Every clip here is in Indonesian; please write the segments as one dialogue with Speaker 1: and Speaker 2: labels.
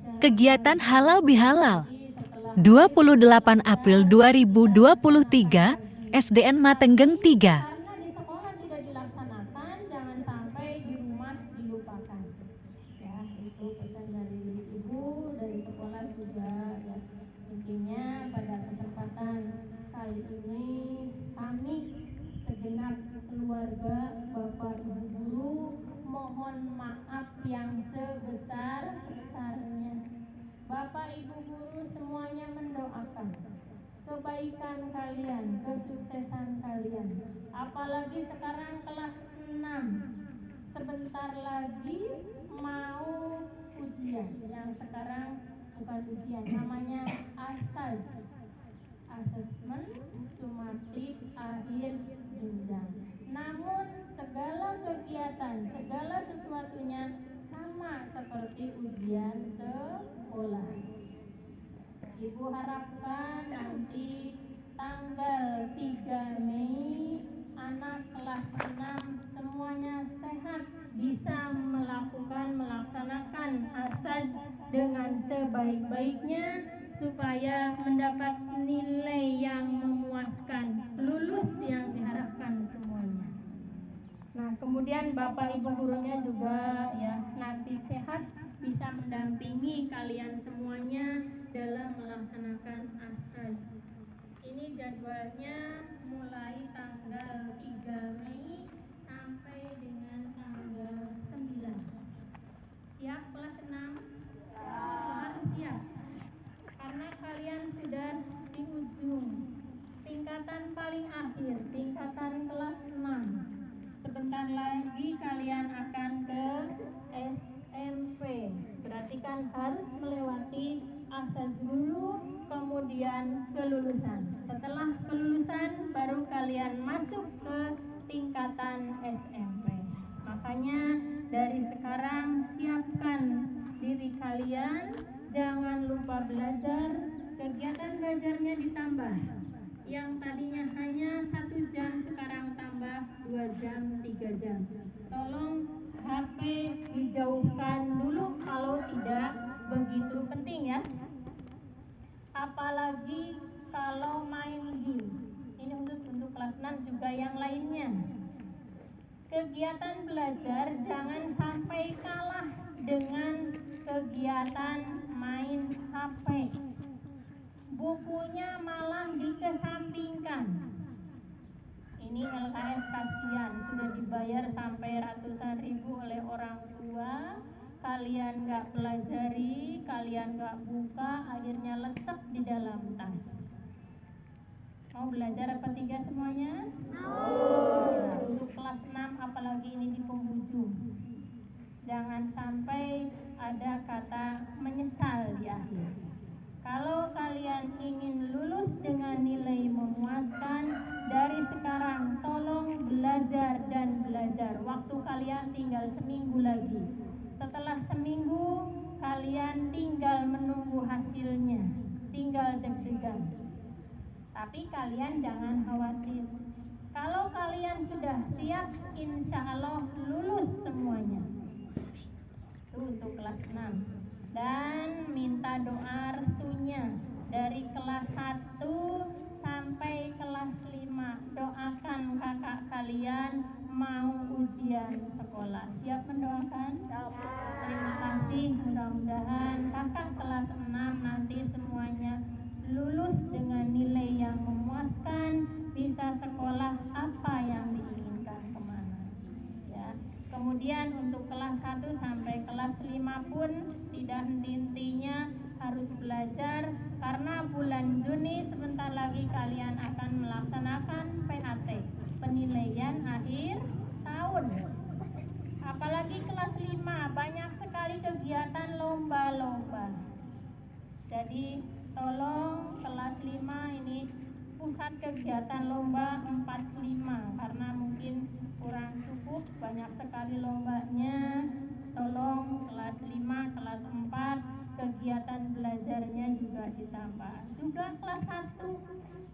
Speaker 1: Kegiatan Halal Bihalal 28 April 2023 SDN Matenggeng 3.
Speaker 2: Karena di sekolah tidak dilaksanakan, jangan sampai di rumah dilupakan. Ya, itu pesan dari ibu, dari sekolah juga ya. Intinya pada kesempatan kali ini kami segenap keluarga Bapak Ibu guru mohon maaf yang sebesar-besarnya. Bapak Ibu guru semuanya mendoakan kebaikan kalian, kesuksesan kalian. Apalagi sekarang kelas 6. Sebentar lagi mau ujian. Yang sekarang bukan ujian, namanya Asesmen Sumatif Akhir Jenjang. Namun segala kegiatan, segala sesuatunya sama seperti ujian sekolah. Ibu harapkan nanti tanggal 3 Mei anak kelas 6 semuanya sehat, bisa melaksanakan asas dengan sebaik-baiknya supaya mendapat nilai yang memuaskan, lulus yang diharapkan semuanya. Nah, kemudian Bapak Ibu gurunya juga ya nanti sehat, bisa mendampingi kalian semuanya dalam melaksanakan asas. Ini jadwalnya mulai tanggal 3 Mei sampai dengan tanggal 9. Siap kelas 6? Harus siap. Karena kalian sudah di ujung tingkatan paling akhir, tingkatan kelas 6. Sebentar lagi kalian akan ke SMP. Berarti kan harus melewati asas dulu, kemudian kelulusan. Setelah kelulusan baru kalian masuk ke tingkatan SMP. Makanya dari sekarang siapkan diri kalian, jangan lupa belajar. Kegiatan belajarnya ditambah. Yang tadinya hanya 1 jam sekarang tambah 2 jam, 3 jam. Tolong HP dijauhkan dulu kalau tidak begitu penting ya. Apalagi kalau main game. Ini khusus untuk kelas 6 juga yang lainnya. Kegiatan belajar jangan sampai kalah dengan kegiatan main HP. Bukunya malah dikesampingkan. Ini LKS kasihan, sudah dibayar sampai ratusan ribu oleh orang tua. Kalian gak pelajari, kalian gak buka, akhirnya lecek di dalam tas. Mau belajar apa 3 semuanya? Nah, untuk kelas 6 apalagi ini di penghujung. Jangan sampai ada kata menyesal di akhir. Kalau kalian ingin lulus dengan nilai memuaskan, dari sekarang tolong belajar dan belajar. Waktu kalian tinggal seminggu lagi. Setelah seminggu, kalian tinggal menunggu hasilnya. Tinggal deg-degan. Tapi kalian jangan khawatir. Kalau kalian sudah siap, insya Allah lulus semuanya. Itu untuk kelas 6. Dan minta doa restunya dari kelas 1 sampai kelas 5. Doakan kakak kalian mau ujian sekolah. Siap mendoakan? Terima kasih, mudah-mudahan kakak kelas 6 nanti semuanya lulus dengan nilai yang memuaskan, bisa sekolah apa yang diinginkan kemana ya. Kemudian untuk kelas 1 sampai kelas 5 pun tidak henti-hentinya harus belajar, karena bulan Juni sebentar lagi kalian akan melaksanakan PAT, penilaian akhir tahun. Apalagi kelas 5 banyak sekali kegiatan lomba-lomba. Jadi tolong kelas 5 ini pusat kegiatan lomba 45, karena mungkin kurang cukup, banyak sekali lombanya. Tolong kelas 5, kelas 4 kegiatan belajarnya juga ditambah. Juga kelas 1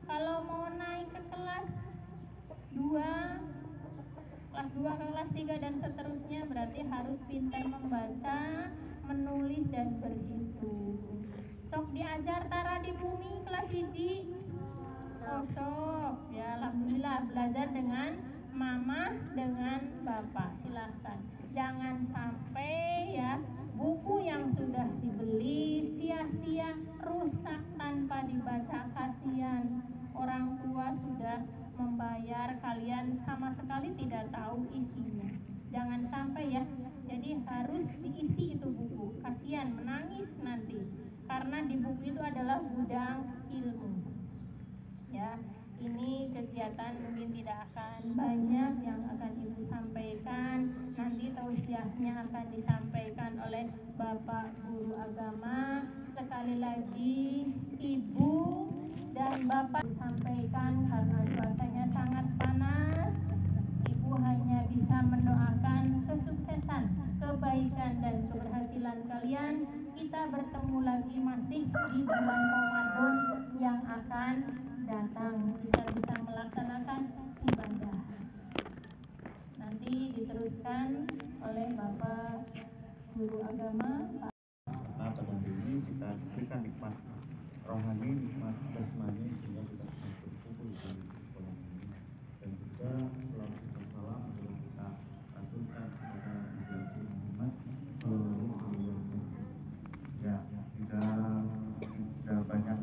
Speaker 2: kalau mau naik ke kelas 2, kelas 2 ke kelas 3 dan seterusnya, berarti harus pintar membaca, menulis dan berhitung. sok ya, alhamdulillah belajar dengan mama dengan bapak, silahkan. Jangan sampai ya buku yang sudah dibeli sia-sia, rusak tanpa dibaca, kasihan. Orang tua sudah membayar, kalian sama sekali tidak tahu isinya. Jangan sampai ya. Jadi harus diisi itu buku. Kasihan, menangis nanti. Karena di buku itu adalah gudang ilmu. Ya, ini kegiatan mungkin tidak akan banyak yang akan Ibu sampaikan. Nanti tausiahnya akan disampaikan oleh Bapak Guru Agama. Sekali lagi Ibu dan Bapak disampaikan karena cuacanya sangat panas. Ibu hanya bisa mendoakan kesuksesan, kebaikan dan keberhasilan kalian. Kita bertemu lagi masih di bulan Ramadan yang akan datang. Kita bisa melaksanakan ibadah. Nanti diteruskan oleh Bapak Guru Agama.
Speaker 3: Nah, pada hari ini kita berikan nikmat rohani, nikmat jasmani sehingga kita bisa berkumpul di sekolah ini. Dan juga selawat dan salam adalah kita aturkan kepada Nabi Muhammad Sallallahu Alaihi Wasallam. Ya, tidak banyak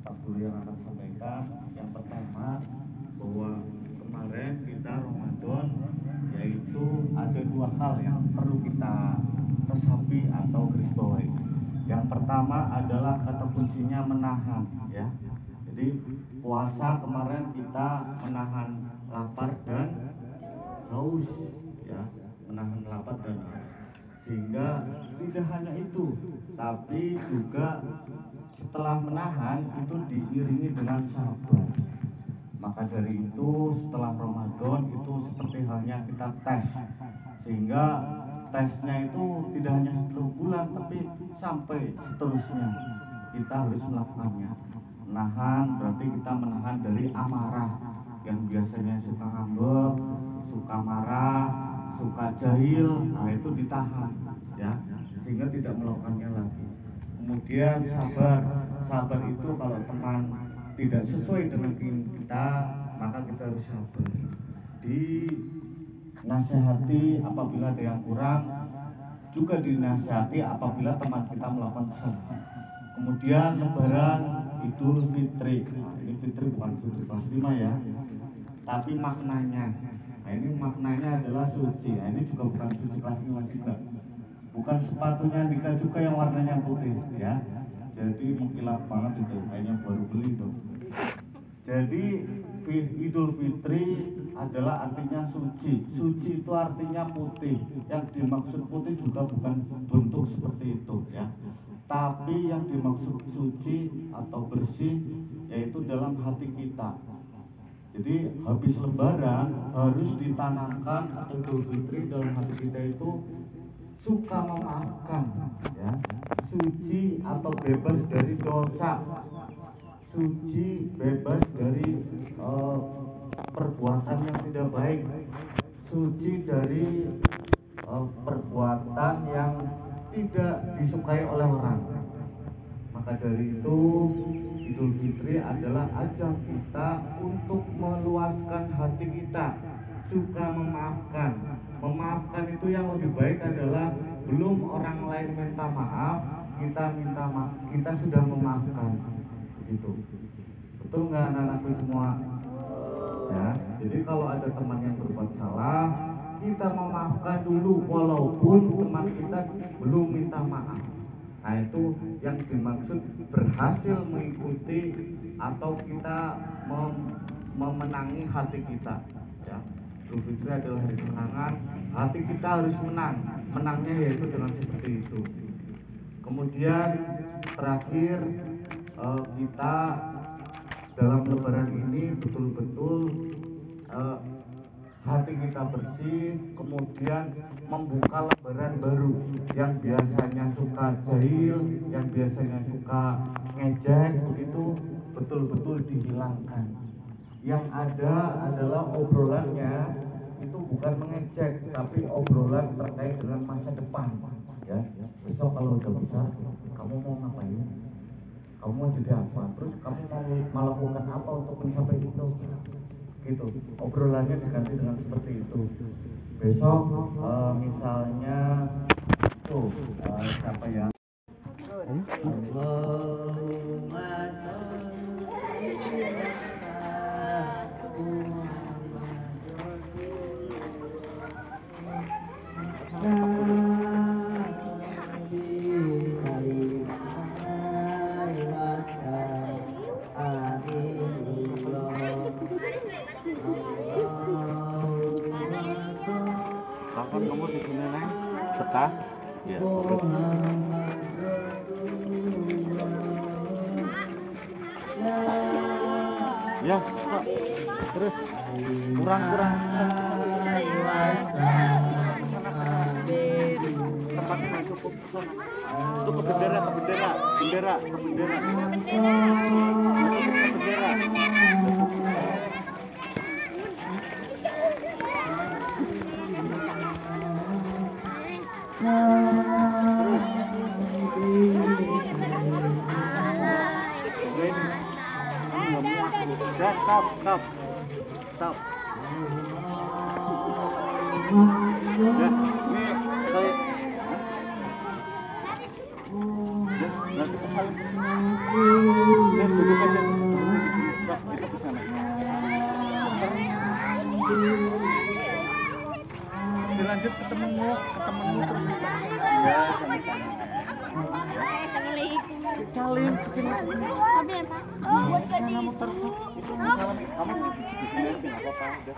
Speaker 3: Pak Guru yang akan sampaikan. Yang pertama bahwa kemarin kita Ramadan, yaitu ada dua hal yang perlu kita resapi atau garis bawahi. Yang pertama adalah kata kuncinya menahan, ya. Jadi puasa kemarin kita menahan lapar dan haus, ya, menahan lapar dan haus. Sehingga tidak hanya itu, tapi juga setelah menahan itu diiringi dengan sabar. Maka dari itu setelah Ramadan itu seperti halnya kita tes, sehingga tesnya itu tidak hanya 10 bulan tapi sampai seterusnya kita harus melakukannya. Menahan berarti kita menahan dari amarah yang biasanya suka ngambek, suka marah, suka jahil, nah itu ditahan, ya, sehingga tidak melakukannya lagi. Kemudian sabar itu kalau teman tidak sesuai dengan keinginan kita, maka kita harus sabar. Dinasihati apabila ada yang kurang, juga dinasihati apabila teman kita melakukan kesalahan. Kemudian Lebaran Idul Fitri. Nah, ini Fitri bukan Fitri kelas 5 ya, tapi maknanya. Nah, ini maknanya adalah suci. Nah, ini juga bukan suci kelas 5 juga. Bukan sepatunya Dika juga yang warnanya putih, ya. Jadi mengkilap banget itu, kayaknya baru beli tuh. Jadi Idul Fitri adalah artinya suci. Suci itu artinya putih. Yang dimaksud putih juga bukan bentuk seperti itu, ya. Tapi yang dimaksud suci atau bersih yaitu dalam hati kita. Jadi habis Lebaran harus ditanamkan atau Idul Fitri dalam hati kita itu suka memaafkan, ya, suci atau bebas dari dosa, suci bebas dari perbuatan yang tidak baik, suci dari perbuatan yang tidak disukai oleh orang. Maka dari itu Idul Fitri adalah ajang kita untuk meluaskan hati kita, suka memaafkan. Memaafkan itu yang lebih baik adalah belum orang lain minta maaf, kita minta maaf, kita sudah memaafkan. Begitu. Betul nggak anak-anakku semua? Ya, jadi kalau ada teman yang berbuat salah, kita memaafkan dulu walaupun teman kita belum minta maaf. Nah, itu yang dimaksud berhasil mengikuti atau kita memenangi hati kita, ya. Idul Fitri adalah hari kemenangan, hati kita harus menang. Menangnya yaitu dengan seperti itu. Kemudian terakhir kita dalam Lebaran ini betul-betul hati kita bersih, kemudian membuka lembaran baru. Yang biasanya suka jahil, yang biasanya suka ngejek, begitu betul-betul dihilangkan. Yang ada adalah obrolannya itu bukan mengejek, tapi obrolan terkait dengan masa depan, ya. Besok kalau udah besar, kamu mau ngapain? kamu mau jadi apa, terus kamu mau melakukan apa untuk mencapai itu, gitu. Obrolannya diganti dengan seperti itu. Besok misalnya tuh siapa ya? Kapan kamu di sini, Neng? Betah? Ya, terus. Ya, Pak. Terus kurang. Tempatnya cukup kesana. Itu ke bendera. Ya, stop. Ya, ini saya. Ya, nanti kesalin. Ya, duduk aja. Stop, kita ke sana. Dilanjut ketemumu terus kita ke sana. Ya, sama-sama. Salim kesini.
Speaker 4: Tapi ya Pak, buat
Speaker 3: Kamu terus itu salam kamu di sini sih nggak apa-apa udah.